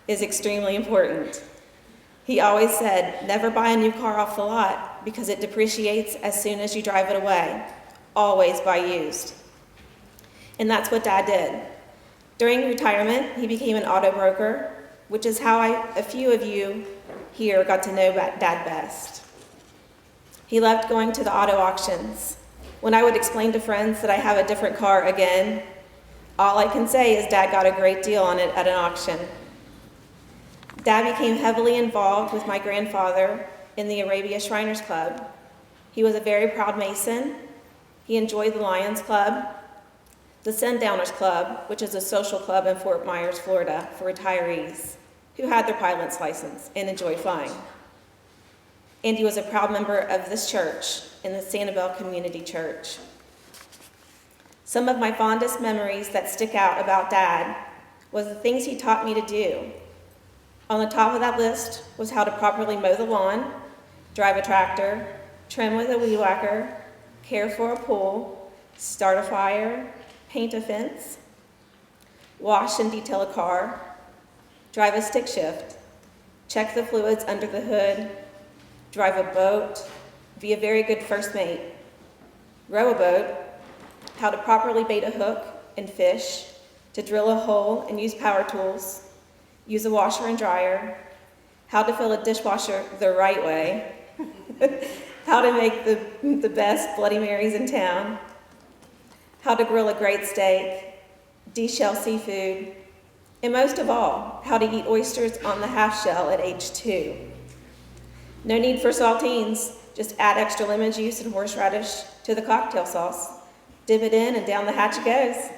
is extremely important. He always said, never buy a new car off the lot because it depreciates as soon as you drive it away. Always buy used. And that's what Dad did. During retirement, he became an auto broker, which is how a few of you here got to know Dad best. He loved going to the auto auctions. When I would explain to friends that I have a different car again, all I can say is Dad got a great deal on it at an auction. Dad became heavily involved with my grandfather in the Arabia Shriners Club. He was a very proud Mason. He enjoyed the Lions Club, the Sundowners Club, which is a social club in Fort Myers, Florida, for retirees who had their pilot's license and enjoyed flying. And he was a proud member of this church, in the Sanibel Community Church. Some of my fondest memories that stick out about Dad was the things he taught me to do. On the top of that list was how to properly mow the lawn, drive a tractor, trim with a weed whacker, care for a pool, start a fire, paint a fence, wash and detail a car, drive a stick shift, check the fluids under the hood, drive a boat, be a very good first mate, row a boat, how to properly bait a hook and fish, to drill a hole and use power tools, use a washer and dryer, how to fill a dishwasher the right way, how to make the best Bloody Marys in town, how to grill a great steak, de-shell seafood, and most of all, how to eat oysters on the half shell at age 2. No need for saltines, just add extra lemon juice and horseradish to the cocktail sauce. Dip it in and down the hatch it goes.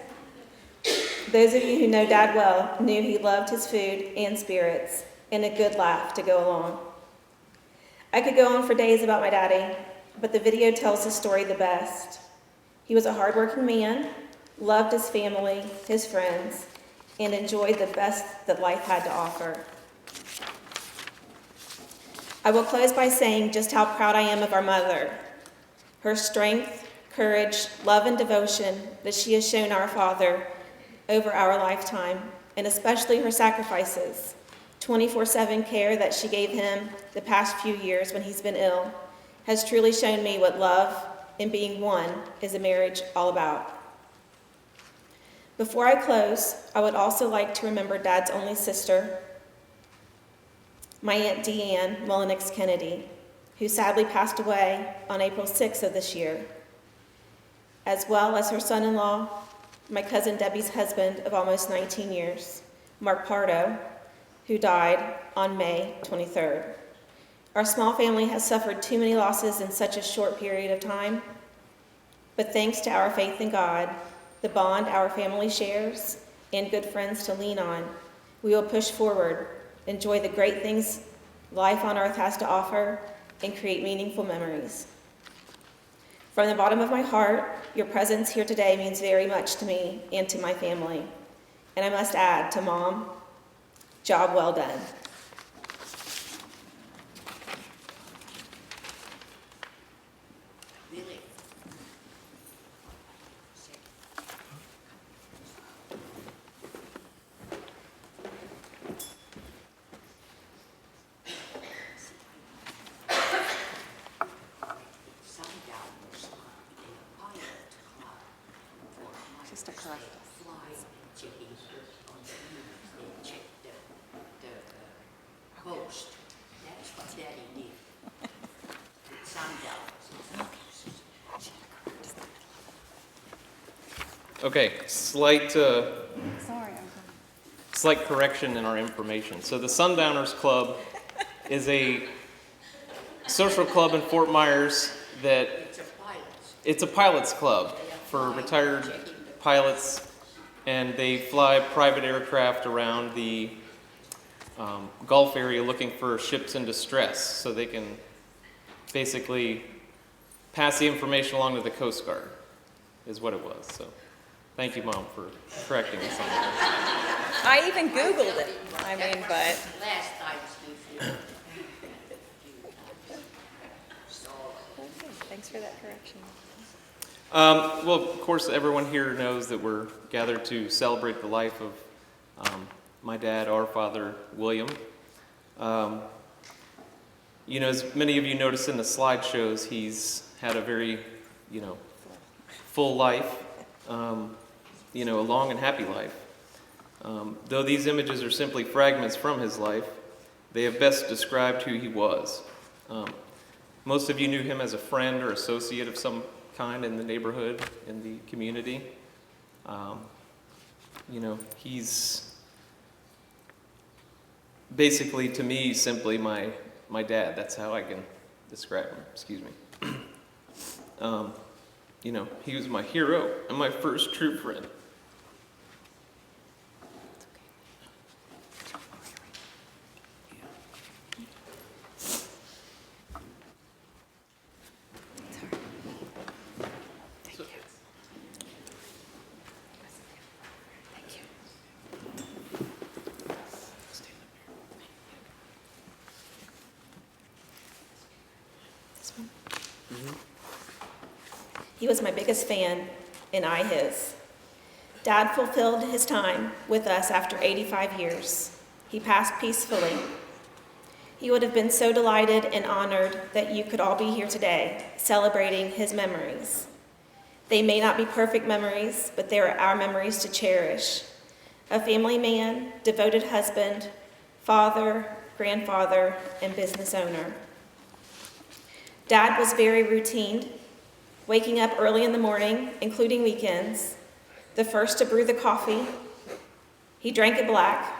Those of you who know Dad well knew he loved his food and spirits and a good laugh to go along. I could go on for days about my daddy, but the video tells his story the best. He was a hardworking man, loved his family, his friends, and enjoyed the best that life had to offer. I will close by saying just how proud I am of our mother. Her strength, courage, love, and devotion that she has shown our father over our lifetime, and especially her sacrifices, 24/7 care that she gave him the past few years when he's been ill, has truly shown me what love and being one is a marriage all about. Before I close, I would also like to remember Dad's only sister, my Aunt Deanne Mullinnix Kennedy, who sadly passed away on April 6th of this year, as well as her son-in-law, my cousin Debbie's husband of almost 19 years, Mark Pardo, who died on May 23rd. Our small family has suffered too many losses in such a short period of time, but thanks to our faith in God, the bond our family shares, and good friends to lean on, we will push forward, enjoy the great things life on earth has to offer, and create meaningful memories. From the bottom of my heart, your presence here today means very much to me and to my family. And I must add to Mom, job well done. Just a correct. Post. That's what Daddy did. Okay, slight correction in our information. So the Sundowners Club is a social club in Fort Myers that it's a pilots club for retired pilots, and they fly private aircraft around the Gulf area looking for ships in distress, so they can basically pass the information along to the Coast Guard, is what it was. So thank you, Mom, for correcting us on that. I even Googled it. I mean, but Last time, Steve. thanks for that correction. Well, of course, everyone here knows that we're gathered to celebrate the life of my dad, our father, William. As many of you noticed in the slideshows, he's had a very, full life, a long and happy life. Though these images are simply fragments from his life, they have best described who he was. Most of you knew him as a friend or associate of some kind in the neighborhood, in the community. He's basically, to me, simply my dad. That's how I can describe him. Excuse me. He was my hero and my first true friend. He was my biggest fan, and I his. Dad fulfilled his time with us after 85 years. He passed peacefully. He would have been so delighted and honored that you could all be here today, celebrating his memories. They may not be perfect memories, but they are our memories to cherish. A family man, devoted husband, father, grandfather, and business owner. Dad was very routine, waking up early in the morning, including weekends, the first to brew the coffee. He drank it black.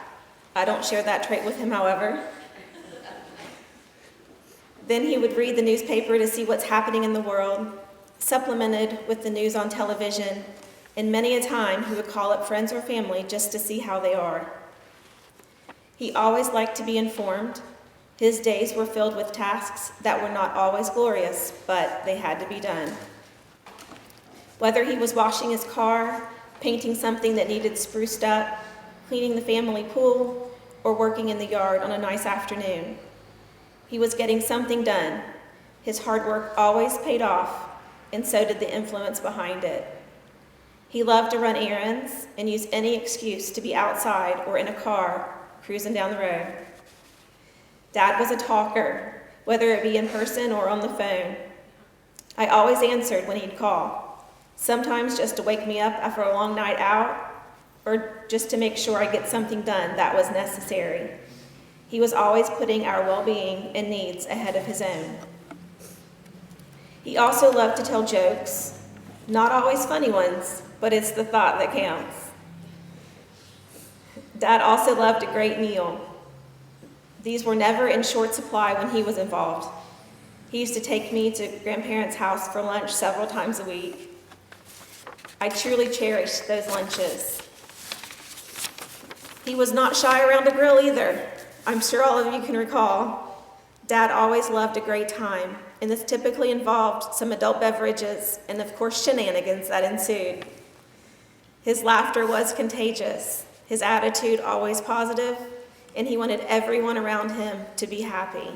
I don't share that trait with him, however. Then he would read the newspaper to see what's happening in the world, supplemented with the news on television, and many a time he would call up friends or family just to see how they are. He always liked to be informed. His days were filled with tasks that were not always glorious, but they had to be done. Whether he was washing his car, painting something that needed spruced up, cleaning the family pool, or working in the yard on a nice afternoon, he was getting something done. His hard work always paid off, and so did the influence behind it. He loved to run errands and use any excuse to be outside or in a car cruising down the road. Dad was a talker, whether it be in person or on the phone. I always answered when he'd call, sometimes just to wake me up after a long night out, or just to make sure I get something done that was necessary. He was always putting our well-being and needs ahead of his own. He also loved to tell jokes, not always funny ones, but it's the thought that counts. Dad also loved a great meal. These were never in short supply when he was involved. He used to take me to grandparents' house for lunch several times a week. I truly cherished those lunches. He was not shy around a grill either. I'm sure all of you can recall. Dad always loved a great time, and this typically involved some adult beverages and, of course, shenanigans that ensued. His laughter was contagious, his attitude always positive, and he wanted everyone around him to be happy.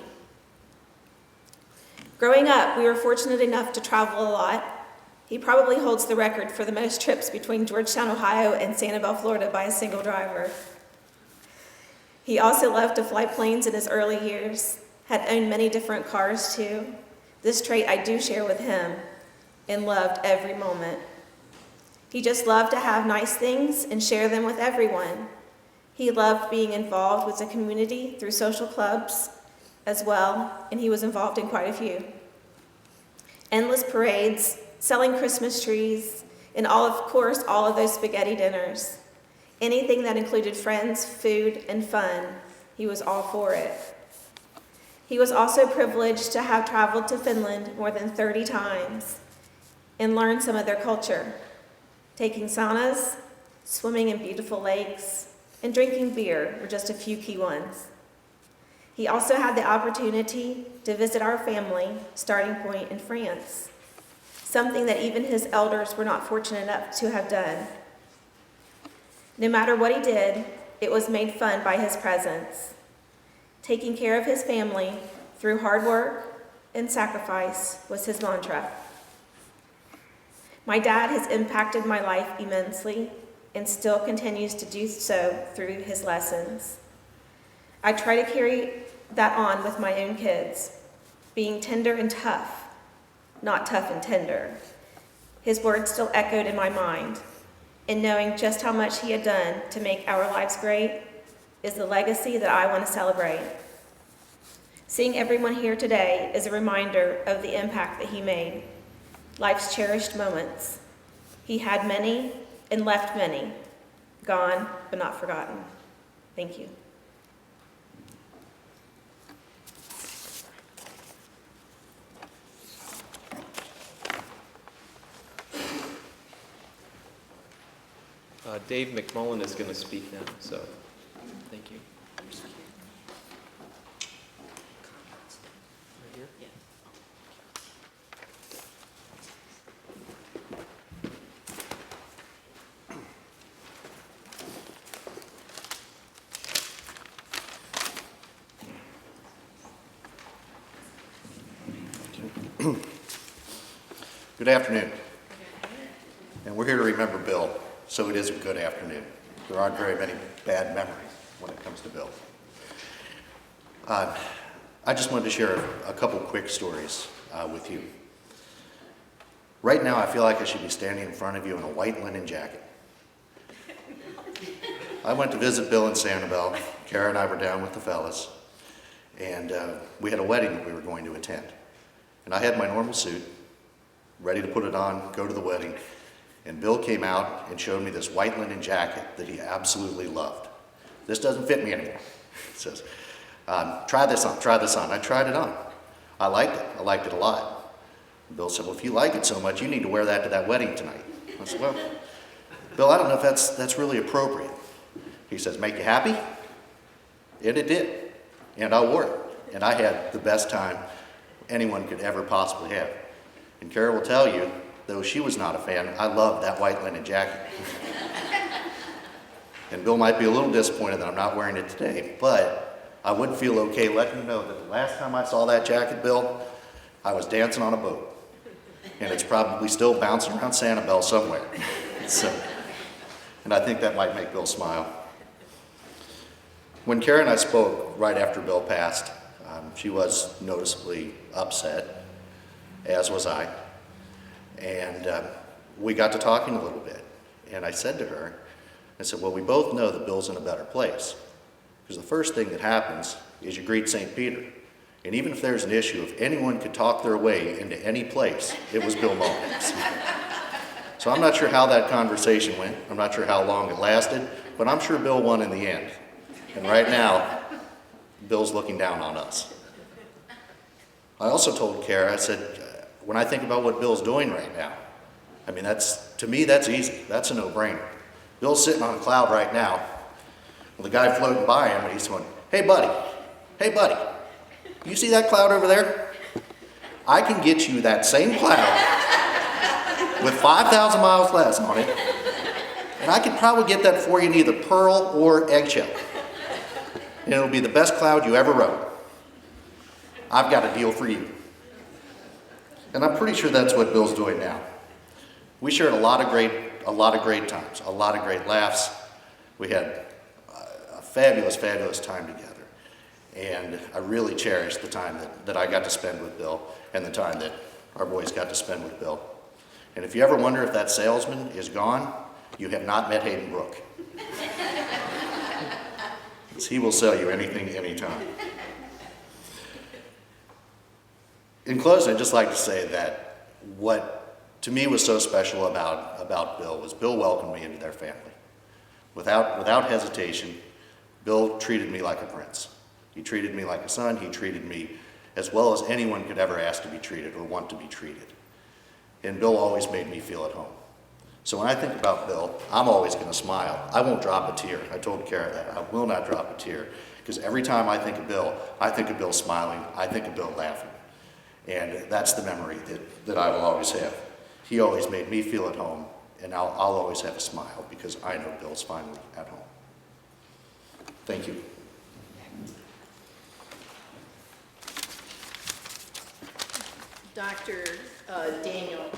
Growing up, we were fortunate enough to travel a lot. He probably holds the record for the most trips between Georgetown, Ohio and Sanibel, Florida by a single driver. He also loved to fly planes in his early years, had owned many different cars too. This trait I do share with him, and loved every moment. He just loved to have nice things and share them with everyone. He loved being involved with the community through social clubs as well, and he was involved in quite a few. Endless parades, selling Christmas trees, and all of those spaghetti dinners. Anything that included friends, food, and fun, he was all for it. He was also privileged to have traveled to Finland more than 30 times and learned some of their culture, taking saunas, swimming in beautiful lakes, and drinking beer were just a few key ones. He also had the opportunity to visit our family starting point in France, something that even his elders were not fortunate enough to have done. No matter what he did, it was made fun by his presence. Taking care of his family through hard work and sacrifice was his mantra. My dad has impacted my life immensely. and still continues to do so through his lessons. I try to carry that on with my own kids, being tender and tough, not tough and tender. His words still echoed in my mind, and knowing just how much he had done to make our lives great is the legacy that I want to celebrate. Seeing everyone here today is a reminder of the impact that he made, life's cherished moments. He had many and left many, gone but not forgotten. Thank you. Dave McMullen is going to speak now, so thank you. Right here? Good afternoon. And we're here to remember Bill, so it is a good afternoon. There aren't very many bad memories when it comes to Bill. I just wanted to share a couple quick stories with you. Right now, I feel like I should be standing in front of you in a white linen jacket. I went to visit Bill in Sanibel. Kara and I were down with the fellas, and we had a wedding that we were going to attend. And I had my normal suit, ready to put it on, go to the wedding, and Bill came out and showed me this white linen jacket that he absolutely loved. This doesn't fit me anymore. He says, try this on, try this on. I tried it on. I liked it a lot. And Bill said, well, if you like it so much, you need to wear that to that wedding tonight. I said, well, Bill, I don't know if that's really appropriate. He says, make you happy? And it did. And I wore it. And I had the best time anyone could ever possibly have. And Kara will tell you, though she was not a fan, I loved that white linen jacket. And Bill might be a little disappointed that I'm not wearing it today, but I would feel okay letting you know that the last time I saw that jacket, Bill, I was dancing on a boat. And it's probably still bouncing around Sanibel somewhere. And I think that might make Bill smile. When Kara and I spoke right after Bill passed, she was noticeably upset, as was I. And we got to talking a little bit. And I said to her, I said, well, we both know that Bill's in a better place. Because the first thing that happens is you greet St. Peter. And even if there's an issue, if anyone could talk their way into any place, it was Bill Mullinnix. So I'm not sure how that conversation went. I'm not sure how long it lasted. But I'm sure Bill won in the end. And right now, Bill's looking down on us. I also told Kara, I said, when I think about what Bill's doing right now, I mean, to me, that's easy. That's a no-brainer. Bill's sitting on a cloud right now. Well, the guy floating by him, and he's going, hey, buddy, you see that cloud over there? I can get you that same cloud with 5,000 miles less on it, and I could probably get that for you in either pearl or eggshell. And it'll be the best cloud you ever rode. I've got a deal for you. And I'm pretty sure that's what Bill's doing now. We shared a lot of great times, a lot of great laughs. We had a fabulous, fabulous time together. And I really cherish the time that I got to spend with Bill and the time that our boys got to spend with Bill. And if you ever wonder if that salesman is gone, you have not met Hayden Brook. He will sell you anything, anytime. In closing, I'd just like to say that what to me was so special about Bill was Bill welcomed me into their family. Without hesitation, Bill treated me like a prince. He treated me like a son. He treated me as well as anyone could ever ask to be treated or want to be treated. And Bill always made me feel at home. So when I think about Bill, I'm always going to smile. I won't drop a tear. I told Kara that. I will not drop a tear. Because every time I think of Bill, I think of Bill smiling. I think of Bill laughing. And that's the memory that I will always have. He always made me feel at home, and I'll always have a smile because I know Bill's finally at home. Thank you. Dr. Daniel